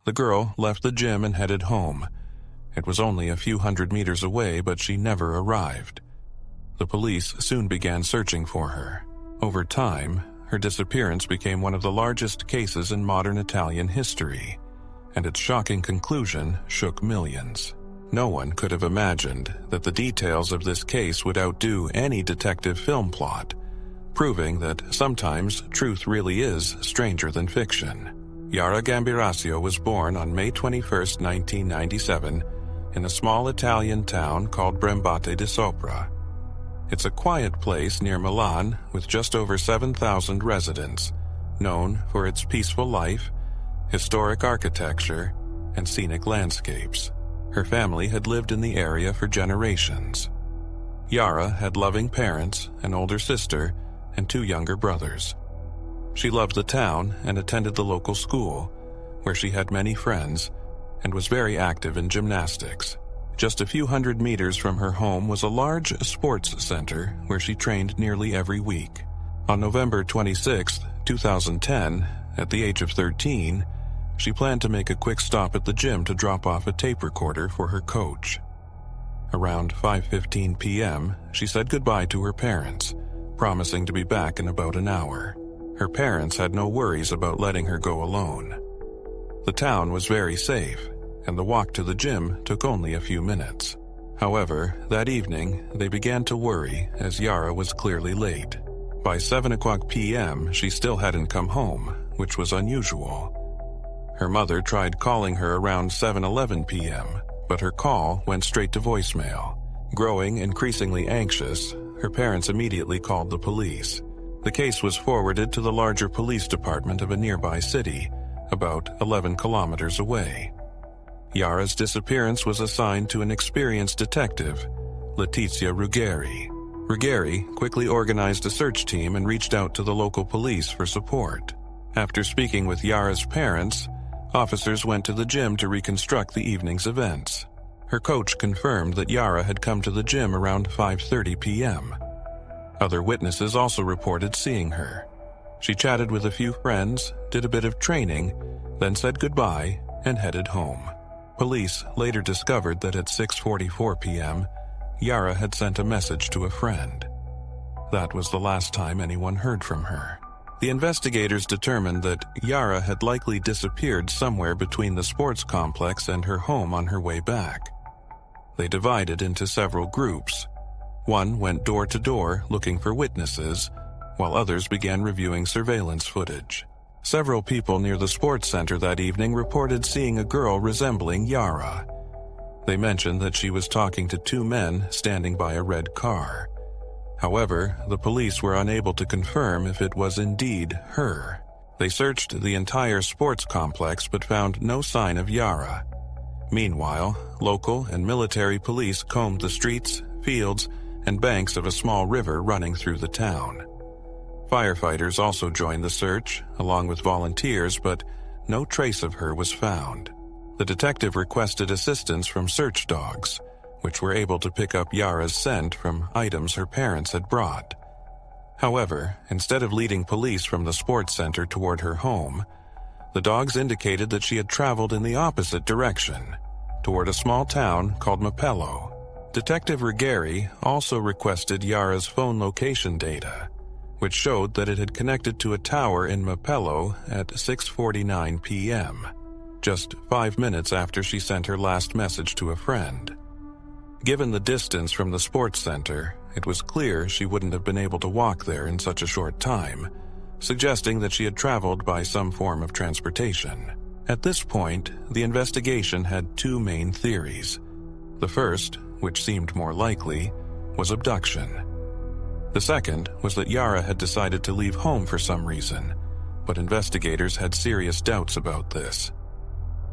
The girl left the gym and headed home. It was only a few hundred meters away, but she never arrived. The police soon began searching for her. Over time, her disappearance became one of the largest cases in modern Italian history, and its shocking conclusion shook millions. No one could have imagined that the details of this case would outdo any detective film plot, proving that sometimes truth really is stranger than fiction. Yara Gambirazio was born on May 21, 1997, in a small Italian town called Brembate di Sopra. It's a quiet place near Milan with just over 7,000 residents, known for its peaceful life, historic architecture, and scenic landscapes. Her family had lived in the area for generations. Yara had loving parents, an older sister, and 2 younger brothers. She loved the town and attended the local school, where she had many friends, and was very active in gymnastics. Just a few hundred meters from her home was a large sports center where she trained nearly every week. On November 26, 2010, at the age of 13, she planned to make a quick stop at the gym to drop off a tape recorder for her coach. Around 5:15 p.m., she said goodbye to her parents, promising to be back in about an hour. Her parents had no worries about letting her go alone. The town was very safe, and the walk to the gym took only a few minutes. However, that evening, they began to worry as Yara was clearly late. By 7:00 p.m., she still hadn't come home, which was unusual. Her mother tried calling her around 7:11 p.m., but her call went straight to voicemail. Growing increasingly anxious, her parents immediately called the police. The case was forwarded to the larger police department of a nearby city, about 11 kilometers away. Yara's disappearance was assigned to an experienced detective, Letizia Ruggeri. Ruggeri quickly organized a search team and reached out to the local police for support. After speaking with Yara's parents, officers went to the gym to reconstruct the evening's events. Her coach confirmed that Yara had come to the gym around 5:30 p.m. Other witnesses also reported seeing her. She chatted with a few friends, did a bit of training, then said goodbye and headed home. Police later discovered that at 6:44 p.m., Yara had sent a message to a friend. That was the last time anyone heard from her. The investigators determined that Yara had likely disappeared somewhere between the sports complex and her home on her way back. They divided into several groups. One went door to door looking for witnesses, while others began reviewing surveillance footage. Several people near the sports center that evening reported seeing a girl resembling Yara. They mentioned that she was talking to 2 men standing by a red car. However, the police were unable to confirm if it was indeed her. They searched the entire sports complex but found no sign of Yara. Meanwhile, local and military police combed the streets, fields, and banks of a small river running through the town. Firefighters also joined the search, along with volunteers, but no trace of her was found. The detective requested assistance from search dogs, which were able to pick up Yara's scent from items her parents had brought. However, instead of leading police from the sports center toward her home, the dogs indicated that she had traveled in the opposite direction, toward a small town called Mapello. Detective Ruggeri also requested Yara's phone location data, which showed that it had connected to a tower in Mapello at 6:49 p.m., just 5 minutes after she sent her last message to a friend. Given the distance from the sports center, it was clear she wouldn't have been able to walk there in such a short time, suggesting that she had traveled by some form of transportation. At this point, the investigation had 2 main theories. The first, which seemed more likely, was abduction. The second was that Yara had decided to leave home for some reason, but investigators had serious doubts about this.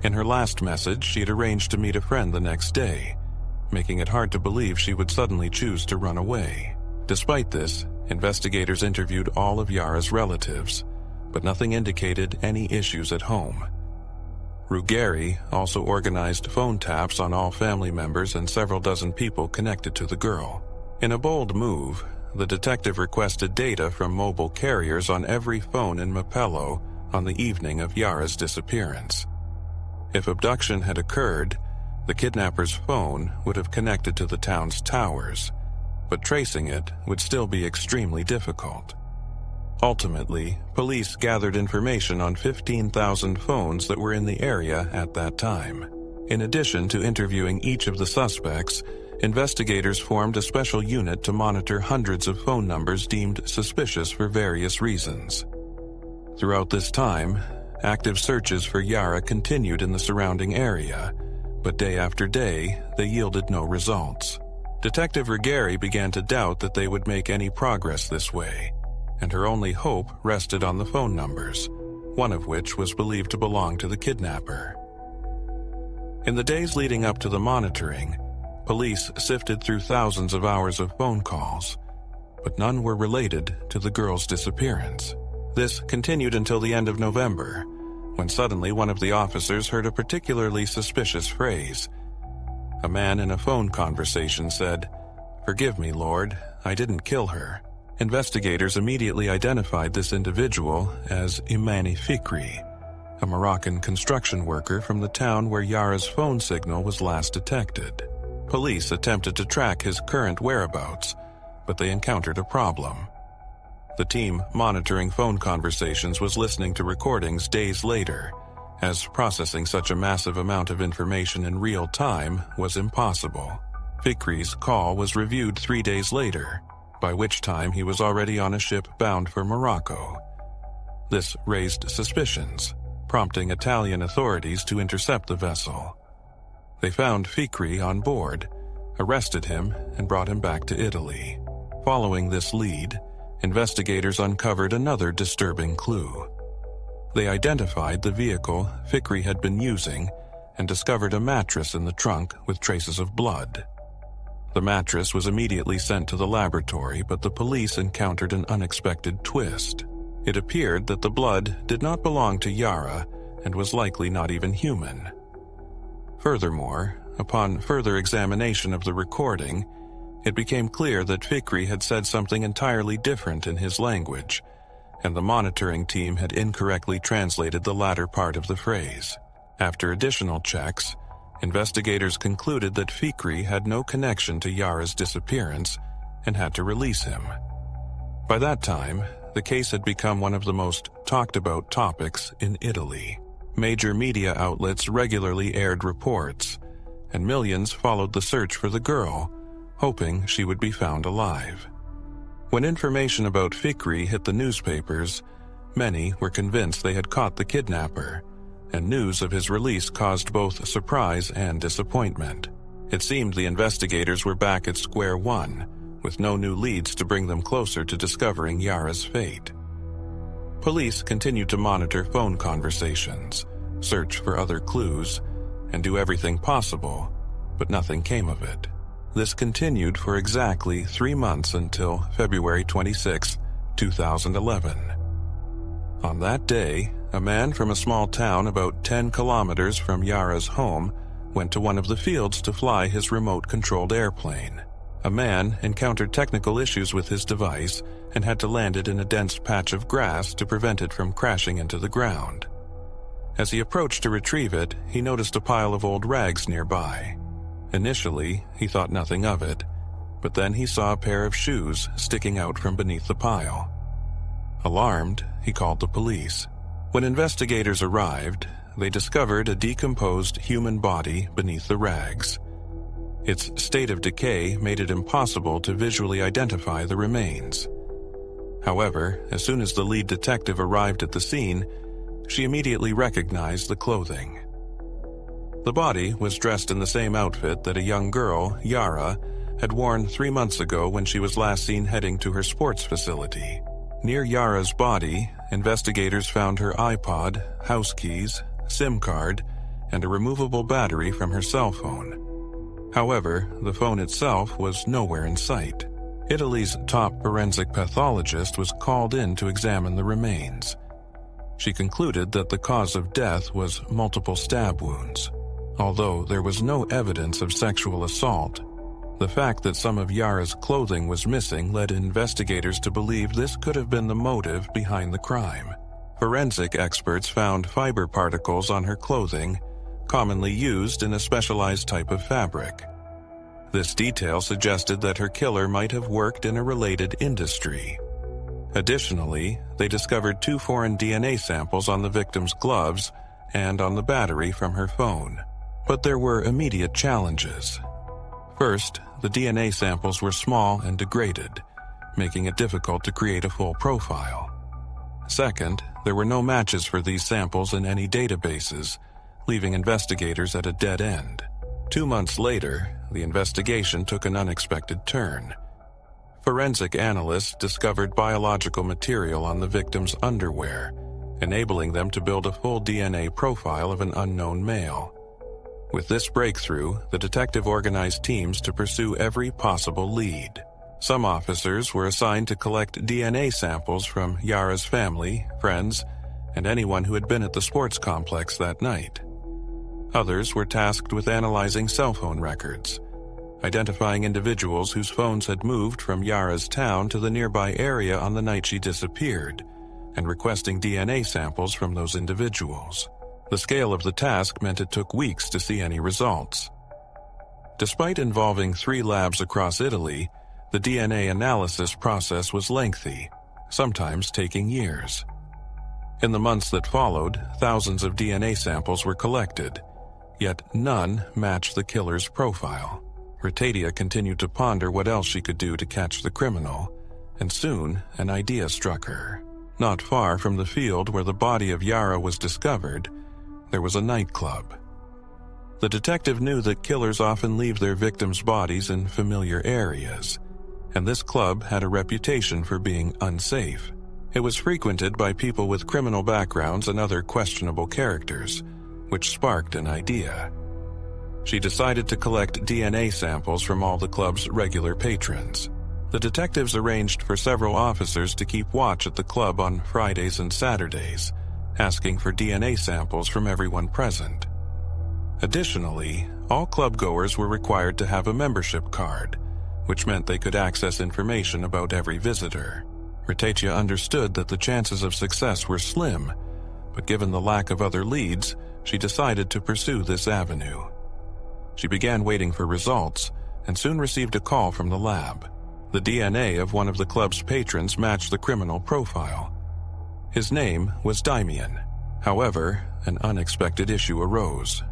In her last message, she had arranged to meet a friend the next day, making it hard to believe she would suddenly choose to run away. Despite this, investigators interviewed all of Yara's relatives, but nothing indicated any issues at home. Ruggeri also organized phone taps on all family members and several dozen people connected to the girl. In a bold move, the detective requested data from mobile carriers on every phone in Mapello on the evening of Yara's disappearance. If abduction had occurred, the kidnapper's phone would have connected to the town's towers, but tracing it would still be extremely difficult. Ultimately, police gathered information on 15,000 phones that were in the area at that time. In addition to interviewing each of the suspects, investigators formed a special unit to monitor hundreds of phone numbers deemed suspicious for various reasons. Throughout this time, active searches for Yara continued in the surrounding area, but day after day, they yielded no results. Detective Ruggieri began to doubt that they would make any progress this way, and her only hope rested on the phone numbers, one of which was believed to belong to the kidnapper. In the days leading up to the monitoring, police sifted through thousands of hours of phone calls, but none were related to the girl's disappearance. This continued until the end of November, when suddenly one of the officers heard a particularly suspicious phrase. A man in a phone conversation said, "Forgive me, Lord, I didn't kill her." Investigators immediately identified this individual as Imani Fikri, a Moroccan construction worker from the town where Yara's phone signal was last detected. Police attempted to track his current whereabouts, but they encountered a problem. The team monitoring phone conversations was listening to recordings days later, as processing such a massive amount of information in real time was impossible. Fikri's call was reviewed 3 days later, by which time he was already on a ship bound for Morocco. This raised suspicions, prompting Italian authorities to intercept the vessel. They found Fikri on board, arrested him, and brought him back to Italy. Following this lead, investigators uncovered another disturbing clue. They identified the vehicle Fikri had been using and discovered a mattress in the trunk with traces of blood. The mattress was immediately sent to the laboratory, but the police encountered an unexpected twist. It appeared that the blood did not belong to Yara and was likely not even human. Furthermore, upon further examination of the recording, it became clear that Fikri had said something entirely different in his language, and the monitoring team had incorrectly translated the latter part of the phrase. After additional checks, investigators concluded that Fikri had no connection to Yara's disappearance and had to release him. By that time, the case had become one of the most talked about topics in Italy. Major media outlets regularly aired reports, and millions followed the search for the girl, hoping she would be found alive. When information about Fikri hit the newspapers, many were convinced they had caught the kidnapper, and news of his release caused both surprise and disappointment. It seemed the investigators were back at square one, with no new leads to bring them closer to discovering Yara's fate. Police continued to monitor phone conversations, search for other clues, and do everything possible, but nothing came of it. This continued for exactly 3 months until February 26, 2011. On that day, a man from a small town about 10 kilometers from Yara's home went to one of the fields to fly his remote-controlled airplane. A man encountered technical issues with his device and had to land it in a dense patch of grass to prevent it from crashing into the ground. As he approached to retrieve it, he noticed a pile of old rags nearby. Initially, he thought nothing of it, but then he saw a pair of shoes sticking out from beneath the pile. Alarmed, he called the police. When investigators arrived, they discovered a decomposed human body beneath the rags. Its state of decay made it impossible to visually identify the remains. However, as soon as the lead detective arrived at the scene, she immediately recognized the clothing. The body was dressed in the same outfit that a young girl, Yara, had worn 3 months ago when she was last seen heading to her sports facility. Near Yara's body, investigators found her iPod, house keys, SIM card, and a removable battery from her cell phone. However, the phone itself was nowhere in sight. Italy's top forensic pathologist was called in to examine the remains. She concluded that the cause of death was multiple stab wounds. Although there was no evidence of sexual assault, the fact that some of Yara's clothing was missing led investigators to believe this could have been the motive behind the crime. Forensic experts found fiber particles on her clothing, commonly used in a specialized type of fabric. This detail suggested that her killer might have worked in a related industry. Additionally, they discovered 2 foreign DNA samples on the victim's gloves and on the battery from her phone. But there were immediate challenges. First, the DNA samples were small and degraded, making it difficult to create a full profile. Second, there were no matches for these samples in any databases, leaving investigators at a dead end. 2 months later, the investigation took an unexpected turn. Forensic analysts discovered biological material on the victim's underwear, enabling them to build a full DNA profile of an unknown male. With this breakthrough, the detective organized teams to pursue every possible lead. Some officers were assigned to collect DNA samples from Yara's family, friends, and anyone who had been at the sports complex that night. Others were tasked with analyzing cell phone records, identifying individuals whose phones had moved from Yara's town to the nearby area on the night she disappeared, and requesting DNA samples from those individuals. The scale of the task meant it took weeks to see any results. Despite involving 3 labs across Italy, the DNA analysis process was lengthy, sometimes taking years. In the months that followed, thousands of DNA samples were collected, yet none matched the killer's profile. Ritatia continued to ponder what else she could do to catch the criminal, and soon an idea struck her. Not far from the field where the body of Yara was discovered, there was a nightclub. The detective knew that killers often leave their victims' bodies in familiar areas, and this club had a reputation for being unsafe. It was frequented by people with criminal backgrounds and other questionable characters, which sparked an idea. She decided to collect DNA samples from all the club's regular patrons. The detectives arranged for several officers to keep watch at the club on Fridays and Saturdays, asking for DNA samples from everyone present. Additionally, all clubgoers were required to have a membership card, which meant they could access information about every visitor. Ritatia understood that the chances of success were slim, but given the lack of other leads, she decided to pursue this avenue. She began waiting for results and soon received a call from the lab. The DNA of one of the club's patrons matched the criminal profile. His name was Damian. However, an unexpected issue arose.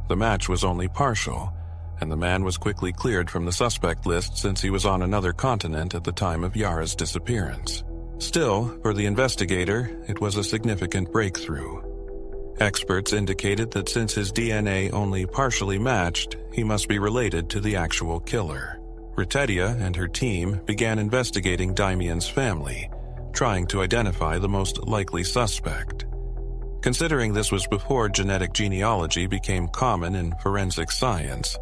The match was only partial, and the man was quickly cleared from the suspect list since he was on another continent at the time of Yara's disappearance. Still, for the investigator, it was a significant breakthrough. Experts indicated that since his DNA only partially matched, he must be related to the actual killer. Ritatia and her team began investigating Damian's family, trying to identify the most likely suspect. Considering this was before genetic genealogy became common in forensic science,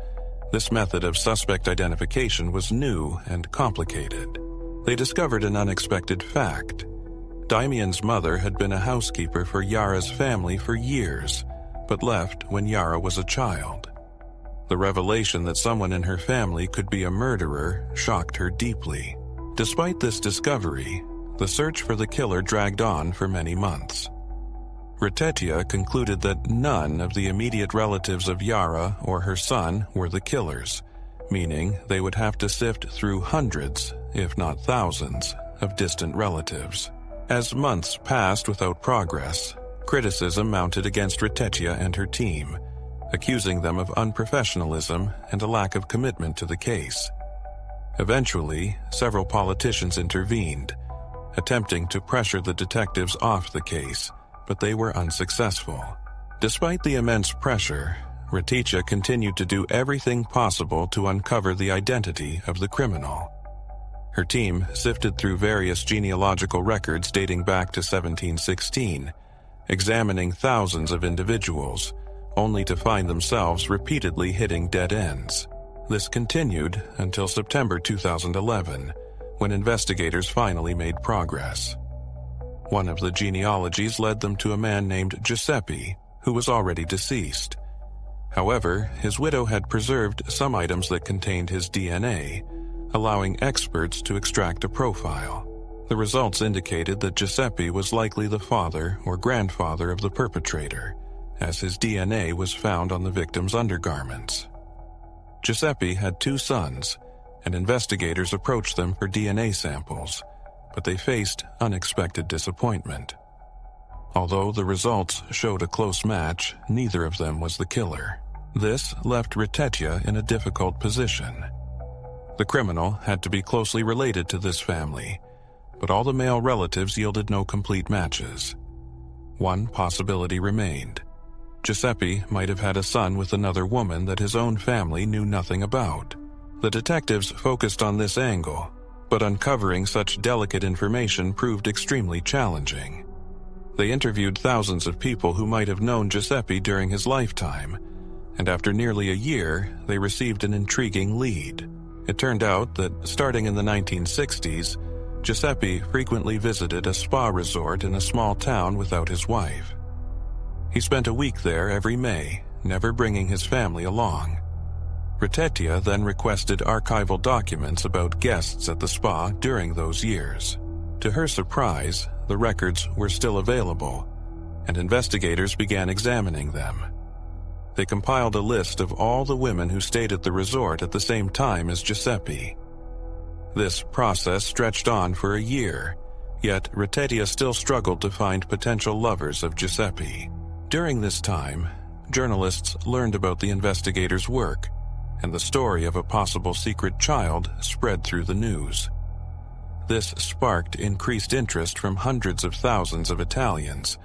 this method of suspect identification was new and complicated. They discovered an unexpected fact. Damian's mother had been a housekeeper for Yara's family for years, but left when Yara was a child. The revelation that someone in her family could be a murderer shocked her deeply. Despite this discovery, the search for the killer dragged on for many months. Ritatia concluded that none of the immediate relatives of Yara or her son were the killers, meaning they would have to sift through hundreds, if not thousands, of distant relatives. As months passed without progress, criticism mounted against Ritatia and her team, accusing them of unprofessionalism and a lack of commitment to the case. Eventually, several politicians intervened, attempting to pressure the detectives off the case, but they were unsuccessful. Despite the immense pressure, Ritatia continued to do everything possible to uncover the identity of the criminal. Her team sifted through various genealogical records dating back to 1716, examining thousands of individuals, only to find themselves repeatedly hitting dead ends. This continued until September 2011, when investigators finally made progress. One of the genealogies led them to a man named Giuseppe, who was already deceased. However, his widow had preserved some items that contained his DNA, allowing experts to extract a profile. The results indicated that Giuseppe was likely the father or grandfather of the perpetrator, as his DNA was found on the victim's undergarments. Giuseppe had 2 sons, and investigators approached them for DNA samples, but they faced unexpected disappointment. Although the results showed a close match, neither of them was the killer. This left Ritetia in a difficult position. The criminal had to be closely related to this family, but all the male relatives yielded no complete matches. One possibility remained. Giuseppe might have had a son with another woman that his own family knew nothing about. The detectives focused on this angle, but uncovering such delicate information proved extremely challenging. They interviewed thousands of people who might have known Giuseppe during his lifetime, and after nearly a year, they received an intriguing lead. It turned out that, starting in the 1960s, Giuseppe frequently visited a spa resort in a small town without his wife. He spent a week there every May, never bringing his family along. Ritetia then requested archival documents about guests at the spa during those years. To her surprise, the records were still available, and investigators began examining them. They compiled a list of all the women who stayed at the resort at the same time as Giuseppe. This process stretched on for a year, yet Ritetia still struggled to find potential lovers of Giuseppe. During this time, journalists learned about the investigators' work, and the story of a possible secret child spread through the news. This sparked increased interest from hundreds of thousands of Italians,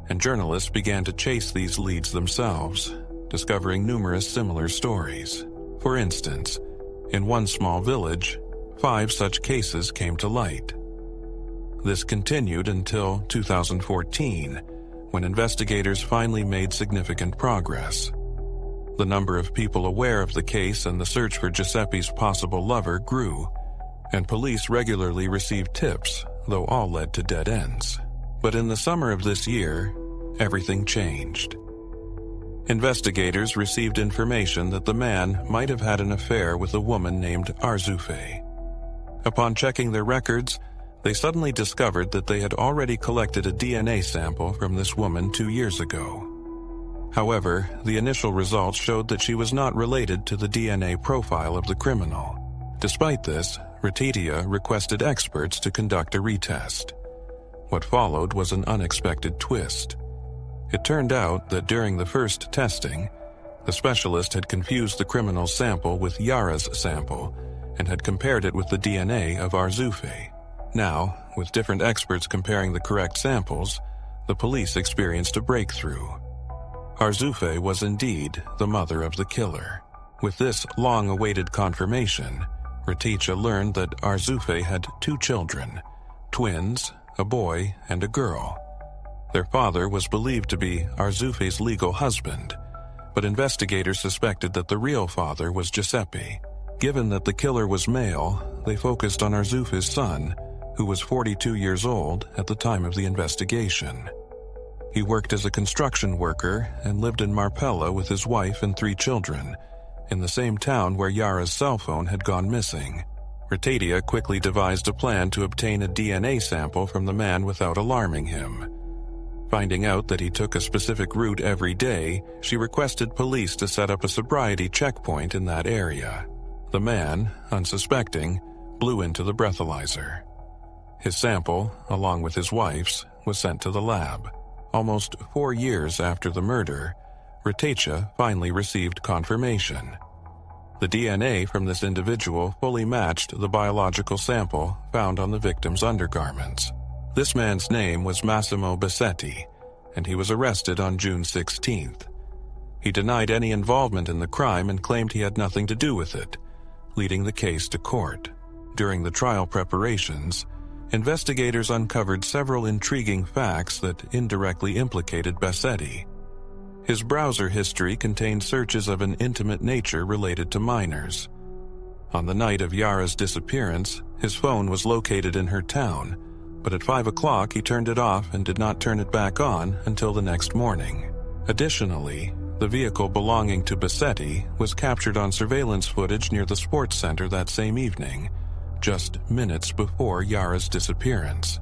and journalists began to chase these leads themselves, discovering numerous similar stories. For instance, in one small village, 5 such cases came to light. This continued until 2014, when investigators finally made significant progress. The number of people aware of the case and the search for Giuseppe's possible lover grew, and police regularly received tips, though all led to dead ends. But in the summer of this year, everything changed. Investigators received information that the man might have had an affair with a woman named Arzufe. Upon checking their records, they suddenly discovered that they had already collected a DNA sample from this woman 2 years ago. However, the initial results showed that she was not related to the DNA profile of the criminal. Despite this, Ritetia requested experts to conduct a retest. What followed was an unexpected twist. It turned out that during the first testing, the specialist had confused the criminal's sample with Yara's sample and had compared it with the DNA of Arzufe. Now, with different experts comparing the correct samples, the police experienced a breakthrough. Arzufe was indeed the mother of the killer. With this long-awaited confirmation, Ritetia learned that Arzufe had 2 children, twins, a boy and a girl. Their father was believed to be Arzufe's legal husband, but investigators suspected that the real father was Giuseppe. Given that the killer was male, they focused on Arzufe's son, who was 42 years old at the time of the investigation. He worked as a construction worker and lived in Marpella with his wife and 3 children, in the same town where Yara's cell phone had gone missing. Ritetia quickly devised a plan to obtain a DNA sample from the man without alarming him. Finding out that he took a specific route every day, she requested police to set up a sobriety checkpoint in that area. The man, unsuspecting, blew into the breathalyzer. His sample, along with his wife's, was sent to the lab. Almost 4 years after the murder, Ritetia finally received confirmation. The DNA from this individual fully matched the biological sample found on the victim's undergarments. This man's name was Massimo Bassetti, and he was arrested on June 16th. He denied any involvement in the crime and claimed he had nothing to do with it, leading the case to court. During the trial preparations, investigators uncovered several intriguing facts that indirectly implicated Bassetti. His browser history contained searches of an intimate nature related to minors. On the night of Yara's disappearance, his phone was located in her town, but at 5 o'clock he turned it off and did not turn it back on until the next morning. Additionally, the vehicle belonging to Bassetti was captured on surveillance footage near the sports center that same evening, just minutes before Yara's disappearance.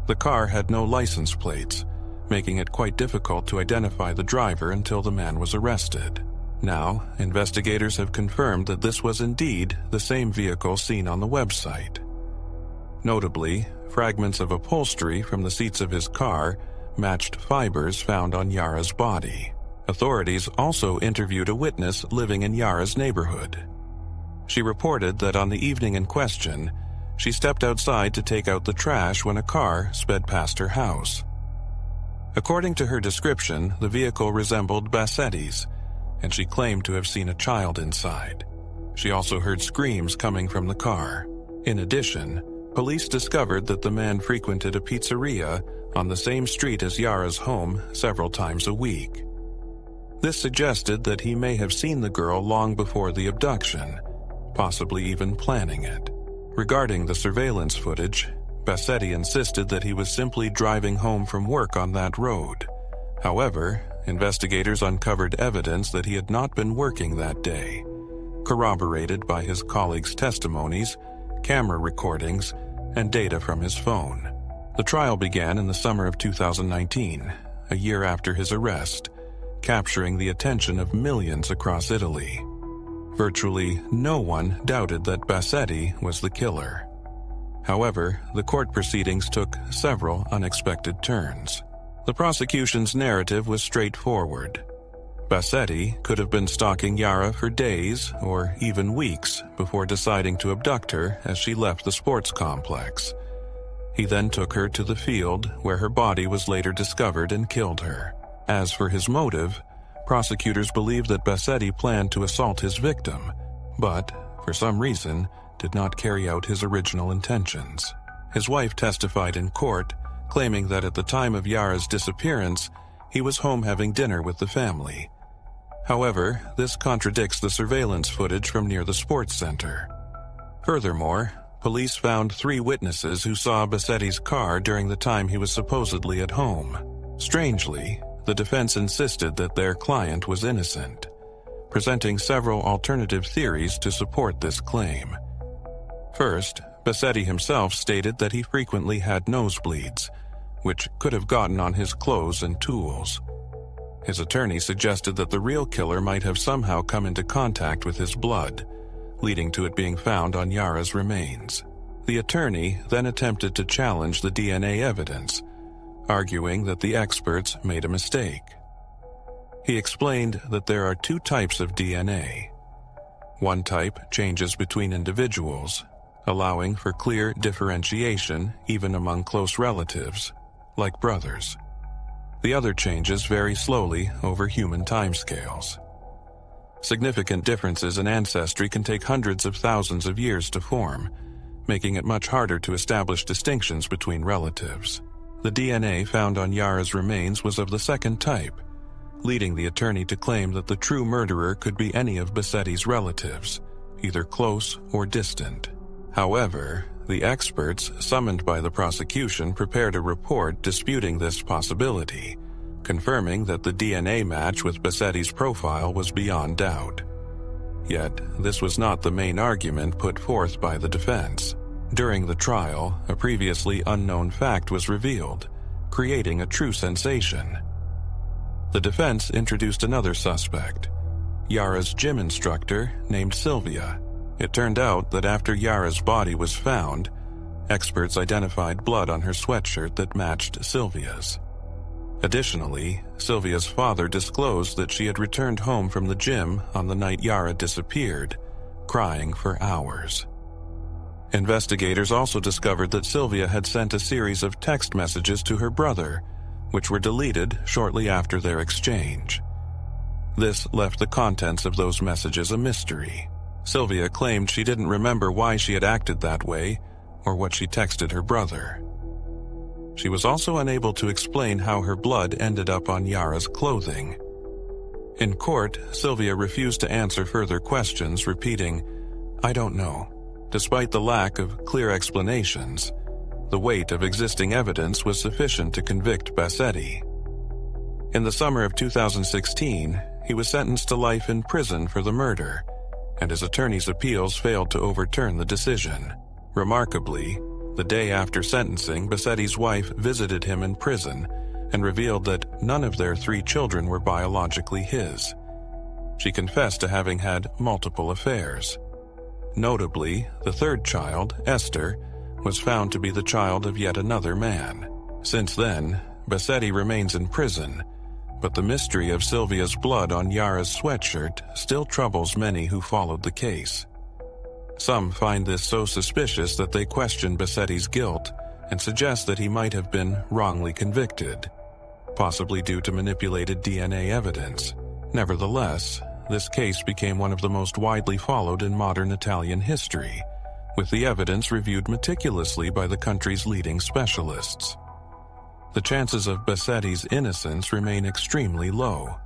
The car had no license plates, making it quite difficult to identify the driver until the man was arrested. Now, investigators have confirmed that this was indeed the same vehicle seen on the website. Notably, fragments of upholstery from the seats of his car matched fibers found on Yara's body. Authorities also interviewed a witness living in Yara's neighborhood. She reported that on the evening in question, she stepped outside to take out the trash when a car sped past her house. According to her description, the vehicle resembled Bassetti's, and she claimed to have seen a child inside. She also heard screams coming from the car. In addition, police discovered that the man frequented a pizzeria on the same street as Yara's home several times a week. This suggested that he may have seen the girl long before the abduction, possibly even planning it. Regarding the surveillance footage, Bassetti insisted that he was simply driving home from work on that road. However, investigators uncovered evidence that he had not been working that day, corroborated by his colleagues' testimonies, camera recordings, and data from his phone. The trial began in the summer of 2019, a year after his arrest, capturing the attention of millions across Italy. Virtually no one doubted that Bassetti was the killer. However, the court proceedings took several unexpected turns. The prosecution's narrative was straightforward. Bassetti could have been stalking Yara for days or even weeks before deciding to abduct her as she left the sports complex. He then took her to the field where her body was later discovered and killed her. As for his motive, prosecutors believe that Bassetti planned to assault his victim, but, for some reason, did not carry out his original intentions. His wife testified in court, claiming that at the time of Yara's disappearance, he was home having dinner with the family. However, this contradicts the surveillance footage from near the sports center. Furthermore, police found 3 witnesses who saw Bassetti's car during the time he was supposedly at home. Strangely, the defense insisted that their client was innocent, presenting several alternative theories to support this claim. First, Bassetti himself stated that he frequently had nosebleeds, which could have gotten on his clothes and tools. His attorney suggested that the real killer might have somehow come into contact with his blood, leading to it being found on Yara's remains. The attorney then attempted to challenge the DNA evidence, arguing that the experts made a mistake. He explained that there are 2 types of DNA. One type changes between individuals, allowing for clear differentiation even among close relatives, like brothers. The other changes very slowly over human timescales. Significant differences in ancestry can take hundreds of thousands of years to form, making it much harder to establish distinctions between relatives. The DNA found on Yara's remains was of the second type, leading the attorney to claim that the true murderer could be any of Bassetti's relatives, either close or distant. However, the experts summoned by the prosecution prepared a report disputing this possibility, confirming that the DNA match with Bassetti's profile was beyond doubt. Yet, this was not the main argument put forth by the defense. During the trial, a previously unknown fact was revealed, creating a true sensation. The defense introduced another suspect, Yara's gym instructor named Sylvia. It turned out that after Yara's body was found, experts identified blood on her sweatshirt that matched Sylvia's. Additionally, Sylvia's father disclosed that she had returned home from the gym on the night Yara disappeared, crying for hours. Investigators also discovered that Sylvia had sent a series of text messages to her brother, which were deleted shortly after their exchange. This left the contents of those messages a mystery. Sylvia claimed she didn't remember why she had acted that way or what she texted her brother. She was also unable to explain how her blood ended up on Yara's clothing. In court, Sylvia refused to answer further questions, repeating, "I don't know." Despite the lack of clear explanations, the weight of existing evidence was sufficient to convict Bassetti. In the summer of 2016, he was sentenced to life in prison for the murder, and his attorney's appeals failed to overturn the decision. Remarkably, the day after sentencing, Bassetti's wife visited him in prison, and revealed that none of their 3 children were biologically his. She confessed to having had multiple affairs. Notably, the 3rd child, Esther, was found to be the child of yet another man. Since then, Bassetti remains in prison, but the mystery of Sylvia's blood on Yara's sweatshirt still troubles many who followed the case. Some find this so suspicious that they question Bassetti's guilt and suggest that he might have been wrongly convicted, possibly due to manipulated DNA evidence. Nevertheless, this case became one of the most widely followed in modern Italian history, with the evidence reviewed meticulously by the country's leading specialists. The chances of Bassetti's innocence remain extremely low,